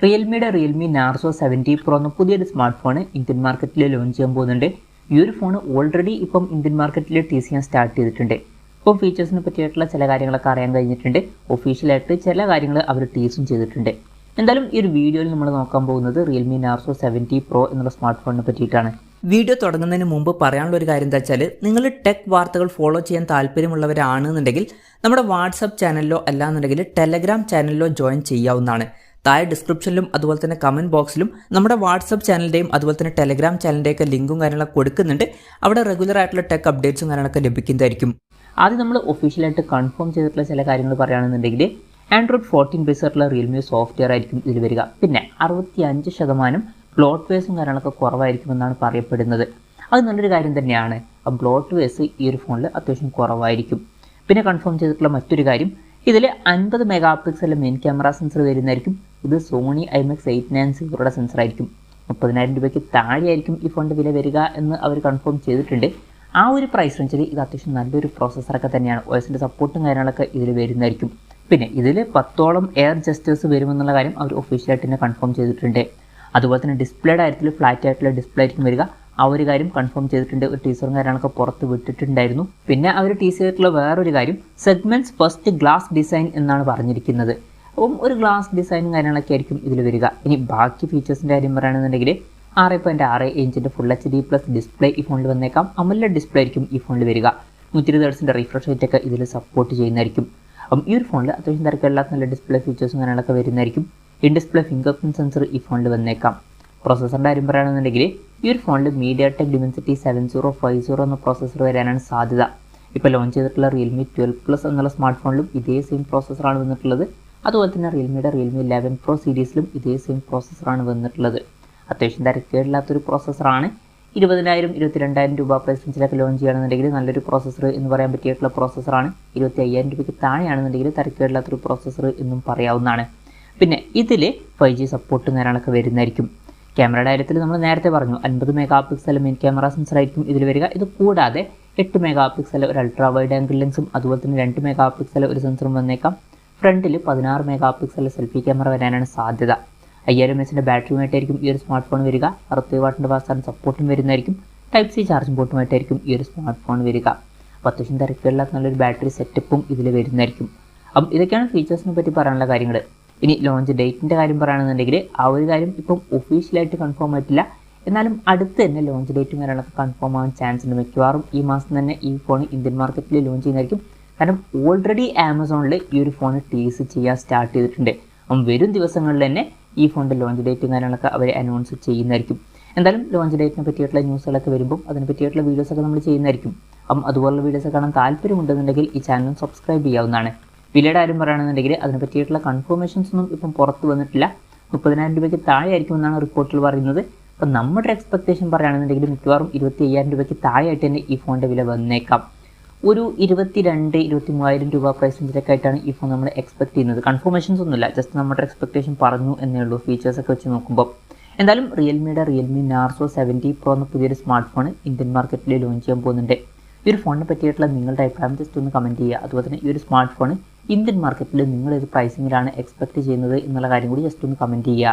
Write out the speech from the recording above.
റിയൽമിയുടെ Realme Narzo 70 Pro എന്ന പുതിയൊരു smart phone Indian മാർക്കറ്റിൽ ലോഞ്ച് ചെയ്യാൻ പോകുന്നുണ്ട്. ഈ ഒരു ഫോൺ ഓൾറെഡി ഇപ്പം ഇന്ത്യൻ മാർക്കറ്റിൽ ടീസ് ചെയ്യാൻ സ്റ്റാർട്ട് ചെയ്തിട്ടുണ്ട്. ഇപ്പം ഫീച്ചേഴ്സിനെ പറ്റിയിട്ടുള്ള ചില കാര്യങ്ങളൊക്കെ അറിയാൻ കഴിഞ്ഞിട്ടുണ്ട്. ഒഫീഷ്യലായിട്ട് ചില കാര്യങ്ങൾ അവർ ടീസും ചെയ്തിട്ടുണ്ട്. എന്തായാലും ഈ ഒരു വീഡിയോയിൽ നമ്മൾ നോക്കാൻ പോകുന്നത് റിയൽമി നാർസോ 70 Pro എന്നുള്ള സ്മാർട്ട് ഫോണിനെ പറ്റിയിട്ടാണ്. വീഡിയോ തുടങ്ങുന്നതിന് മുമ്പ് പറയാനുള്ള ഒരു കാര്യം എന്താ വെച്ചാൽ, നിങ്ങൾ ടെക് വാർത്തകൾ ഫോളോ ചെയ്യാൻ താല്പര്യമുള്ളവരാണെന്നുണ്ടെങ്കിൽ നമ്മുടെ വാട്സപ്പ് ചാനലിലോ അല്ലാന്നുണ്ടെങ്കിൽ ടെലഗ്രാം ചാനലിലോ ജോയിൻ ചെയ്യാവുന്നതാണ്. താഴെ ഡിസ്ക്രിപ്ഷനിലും അതുപോലെ തന്നെ കമൻറ്റ് ബോക്സിലും നമ്മുടെ വാട്സപ്പ് ചാനലിൻ്റെയും അതുപോലെ തന്നെ ടെലഗ്രാം ചാനലിൻ്റെയൊക്കെ ലിങ്കും കാര്യങ്ങളൊക്കെ കൊടുക്കുന്നുണ്ട്. അവിടെ റെഗുലർ ആയിട്ടുള്ള ടെക് അപ്ഡേറ്റ്സും കാര്യങ്ങളൊക്കെ ലഭിക്കുന്നതായിരിക്കും. ആദ്യം നമ്മൾ ഒഫീഷ്യലായിട്ട് കൺഫേം ചെയ്തിട്ടുള്ള ചില കാര്യങ്ങൾ പറയുകയാണെന്നുണ്ടെങ്കിൽ ആൻഡ്രോയിഡ് 14 ബേസ് ആയിട്ടുള്ള റിയൽമി സോഫ്റ്റ്വെയർ ആയിരിക്കും ഇതിൽ വരിക. പിന്നെ 65% ബ്ലോട്ട് വേസും കാര്യങ്ങളൊക്കെ കുറവായിരിക്കുമെന്നാണ് പറയപ്പെടുന്നത്. അത് നല്ലൊരു കാര്യം തന്നെയാണ്. ആ ബ്ലോട്ട് വേസ് ഈ ഒരു ഫോണിൽ അത്യാവശ്യം കുറവായിരിക്കും. പിന്നെ കൺഫേം ചെയ്തിട്ടുള്ള മറ്റൊരു കാര്യം, ഇതിൽ 50 mega pixel main camera sensor വരുന്നതായിരിക്കും. ഇത് സോണി IMX 890യുടെ സെൻസർ ആയിരിക്കും. 30,000 രൂപയ്ക്ക് താഴെയായിരിക്കും ഈ ഫോണിൻ്റെ വില വരിക എന്ന് അവർ കൺഫേം ചെയ്തിട്ടുണ്ട്. ആ ഒരു പ്രൈസ് റേഞ്ചിൽ ഇത് അത്യാവശ്യം നല്ലൊരു പ്രോസസ്സറൊക്കെ തന്നെയാണ്. OSൻ്റെ സപ്പോർട്ടും കാര്യങ്ങളൊക്കെ ഇതിൽ വരുന്നതായിരിക്കും. പിന്നെ ഇതിൽ 10ഓളം എയർ ജസ്റ്റേഴ്സ് വരുമെന്നുള്ള കാര്യം അവർ ഒഫീഷ്യലായിട്ട് തന്നെ കൺഫേം ചെയ്തിട്ടുണ്ട്. അതുപോലെ തന്നെ ഡിസ്പ്ലേയുടെ കാര്യത്തിൽ ഫ്ലാറ്റ് ആയിട്ടുള്ള ഡിസ്പ്ലേ ആയിരിക്കും വരിക. ആ ഒരു കാര്യം കൺഫേം ചെയ്തിട്ടുണ്ട്. ഒരു ടീസറും കാര്യങ്ങളൊക്കെ പുറത്ത് വിട്ടിട്ടുണ്ടായിരുന്നു. പിന്നെ അവർ ടീസ് ചെയ്തിട്ടുള്ള വേറൊരു കാര്യം, സെഗ്മെന്റ്സ് ഫസ്റ്റ് ഗ്ലാസ് ഡിസൈൻ എന്നാണ് പറഞ്ഞിരിക്കുന്നത്. അപ്പം ഒരു ഗ്ലാസ് ഡിസൈനും കാര്യങ്ങളൊക്കെ ആയിരിക്കും ഇതിൽ വരിക. ഇനി ബാക്കി ഫീച്ചേഴ്സിൻ്റെ കാര്യം പറയുകയാണെന്നുണ്ടെങ്കിൽ 6.6 ഇഞ്ചിൻ്റെ ഫുൾ HD+ ഡിസ്പ്ലേ ഈ ഫോണിൽ വന്നേക്കാം. AMOLED ഡിസ്പ്ലേ ആയിരിക്കും ഈ ഫോണിൽ വരിക. 120 Hz റിഫ്രഷ് റേറ്റ് ഒക്കെ ഇതിൽ സപ്പോർട്ട് ചെയ്യുന്നതായിരിക്കും. അപ്പം ഈ ഒരു ഫോണിൽ അത്യാവശ്യം തിരക്കില്ലാത്ത നല്ല ഡിസ്പ്ലേ ഫീച്ചേഴ്സും കാര്യങ്ങളൊക്കെ വരുന്നതായിരിക്കും. In display finger print sensor ഈ ഫോണിൽ വന്നേക്കാം. പ്രോസസ്സറിൻ്റെ കാര്യം പറയുകയാണെന്നുണ്ടെങ്കിൽ ഈ ഒരു ഫോണിൽ MediaTek Dimensity 7050 എന്ന പ്രോസസ്സർ വരാനാണ് സാധ്യത. ഇപ്പോൾ ലോഞ്ച് ചെയ്തിട്ടുള്ള റിയൽമി 12+ എന്നുള്ള സ്മാർട്ട് ഫോണിലും ഇതേ സെയിം പ്രോസസ്സറാണ് വന്നിട്ടുള്ളത്. അതുപോലെ തന്നെ റിയൽമിയുടെ റിയൽമി 11 Pro സീരീസിലും ഇതേ സെയിം പ്രോസസ്സറാണ് വന്നിട്ടുള്ളത്. അത്യാവശ്യം തിരക്കേടില്ലാത്തൊരു പ്രോസസ്സറാണ്. 20,000 22,000 രൂപ പ്രൈസ് റേഞ്ചിലൊക്കെ ലോഞ്ച് ചെയ്യുകയാണെന്നുണ്ടെങ്കിൽ നല്ലൊരു പ്രോസസ്സർ എന്ന് പറയാൻ പറ്റിയിട്ടുള്ള പ്രോസസ്സറാണ്. 25,000 രൂപയ്ക്ക് താഴെയാണെന്നുണ്ടെങ്കിൽ തിരക്കേടില്ലാത്തൊരു പ്രോസസ്സർ എന്നും പറയാവുന്നതാണ്. പിന്നെ ഇതിൽ 5G സപ്പോർട്ടും കാര്യങ്ങളൊക്കെ വരുന്നതായിരിക്കും. ക്യാമറയുടെ കാര്യത്തിൽ നമ്മൾ നേരത്തെ പറഞ്ഞു 50 mega pixel main camera sensor ആയിരിക്കും ഇതിൽ വരിക. ഇത് കൂടാതെ 8 മെഗാ പിക്സൽ ഒരു അൾട്രാ വൈഡ് ആംഗിൾ ലെൻസും അതുപോലെ തന്നെ 2 മെഗാ പിക്സൽ ഒരു സെൻസറും വന്നേക്കാം. ഫ്രണ്ടിൽ 16 മെഗാ പിക്സൽ സെൽഫി ക്യാമറ വരാനാണ് സാധ്യത. 5000 mAh ബാറ്ററിയുമായിട്ടായിരിക്കും ഈ ഒരു സ്മാർട്ട് ഫോൺ വരിക. 60 വാട്ടിൻ്റെ ഫാസ്റ്റ് ചാർജിംഗ് സപ്പോർട്ടും വരുന്നതായിരിക്കും. Type-C ചാർജിംഗ് പോർട്ടുമായിട്ടായിരിക്കും ഈ ഒരു സ്മാർട്ട് ഫോൺ വരിക. അത്യാവശ്യം തിരക്കുകളില്ലാത്ത നല്ലൊരു ബാറ്ററി സെറ്റപ്പും ഇതിൽ വരുന്നതായിരിക്കും. അപ്പം ഇതൊക്കെയാണ് ഫീച്ചേഴ്സിനെ പറ്റി പറയാനുള്ള കാര്യങ്ങൾ. ഇനി ലോഞ്ച് ഡേറ്റിൻ്റെ കാര്യം പറയുകയാണെന്നുണ്ടെങ്കിൽ ആ ഒരു കാര്യം ഇപ്പം ഒഫീഷ്യലായിട്ട് കൺഫേം ആയിട്ടില്ല. എന്നാലും അടുത്ത് തന്നെ ലോഞ്ച് ഡേറ്റും കാര്യങ്ങളൊക്കെ കൺഫേം ആവാൻ ചാൻസ് ഉണ്ട്. മിക്കവാറും ഈ മാസം തന്നെ ഈ ഫോൺ ഇന്ത്യൻ മാർക്കറ്റിൽ ലോഞ്ച് ചെയ്യുന്നതായിരിക്കും. കാരണം ഓൾറെഡി ആമസോണിൽ ഈ ഒരു ഫോൺ ടീസ് ചെയ്യാൻ സ്റ്റാർട്ട് ചെയ്തിട്ടുണ്ട്. അപ്പം വരും ദിവസങ്ങളിൽ തന്നെ ഈ ഫോണിൻ്റെ ലോഞ്ച് ഡേറ്റും കാര്യങ്ങളൊക്കെ അവർ അനൗൺസ് ചെയ്യുന്നതായിരിക്കും. എന്തായാലും ലോഞ്ച് ഡേറ്റിനെ പറ്റിയിട്ടുള്ള ന്യൂസുകളൊക്കെ വരുമ്പോൾ അതിനെ പറ്റിയിട്ടുള്ള വീഡിയോസൊക്കെ നമ്മൾ ചെയ്യുന്നതായിരിക്കും. അപ്പം അതുപോലുള്ള വീഡിയോസ് കാണാൻ താല്പര്യമുണ്ടെന്നുണ്ടെങ്കിൽ ഈ ചാനൽ സബ്സ്ക്രൈബ് ചെയ്യാവുന്നതാണ്. വിലയുടെ കാര്യം പറയുകയാണെന്നുണ്ടെങ്കിൽ അതിനെ പറ്റിയിട്ടുള്ള കൺഫർമേഷൻസ് ഒന്നും ഇപ്പം പുറത്ത് വന്നിട്ടില്ല. 30,000 രൂപയ്ക്ക് താഴെയായിരിക്കുമെന്നാണ് റിപ്പോർട്ടിൽ പറയുന്നത്. അപ്പം നമ്മുടെ എക്സ്പെക്ടേഷൻ പറയുകയാണെന്നുണ്ടെങ്കിൽ മിക്കവാറും 25,000 രൂപയ്ക്ക് താഴെയായിട്ട് തന്നെ ഈ ഫോണിൻ്റെ വില വന്നേക്കാം. ഒരു 22-23,000 രൂപ പ്രൈസ് റേഞ്ചിലൊക്കെ ആയിട്ടാണ് ഈ ഫോൺ നമ്മൾ എക്സ്പെക്ട് ചെയ്യുന്നത്. കൺഫർമേഷൻസ് ഒന്നുമില്ല, ജസ്റ്റ് നമ്മുടെ എക്സ്പെക്ടേഷൻ പറഞ്ഞു എന്നേ ഉള്ളൂ ഫീച്ചേഴ്സൊക്കെ വെച്ച് നോക്കുമ്പോൾ. എന്തായാലും റിയൽമിയുടെ റിയൽമി നാർസോ 70 Pro എന്ന പുതിയൊരു സ്മാർട്ട് ഫോൺ ഇന്ത്യൻ മാർക്കറ്റിൽ ലോഞ്ച് ചെയ്യാൻ പോകുന്നുണ്ട്. ഈ ഒരു ഫോണിനെ പറ്റിയിട്ടുള്ള നിങ്ങളുടെ അഭിപ്രായം ജസ്റ്റ് ഒന്ന് കമൻറ്റ് ചെയ്യുക. അതുപോലെ തന്നെ ഈ ഒരു സ്മാർട്ട് ഫോൺ ഇന്ത്യൻ മാർക്കറ്റിൽ നിങ്ങൾ ഏത് പ്രൈസിങ്ങിലാണ് എക്സ്പെക്ട് ചെയ്യുന്നത് എന്നുള്ള കാര്യം കൂടി ജസ്റ്റ് ഒന്ന് കമൻറ്റ് ചെയ്യുക.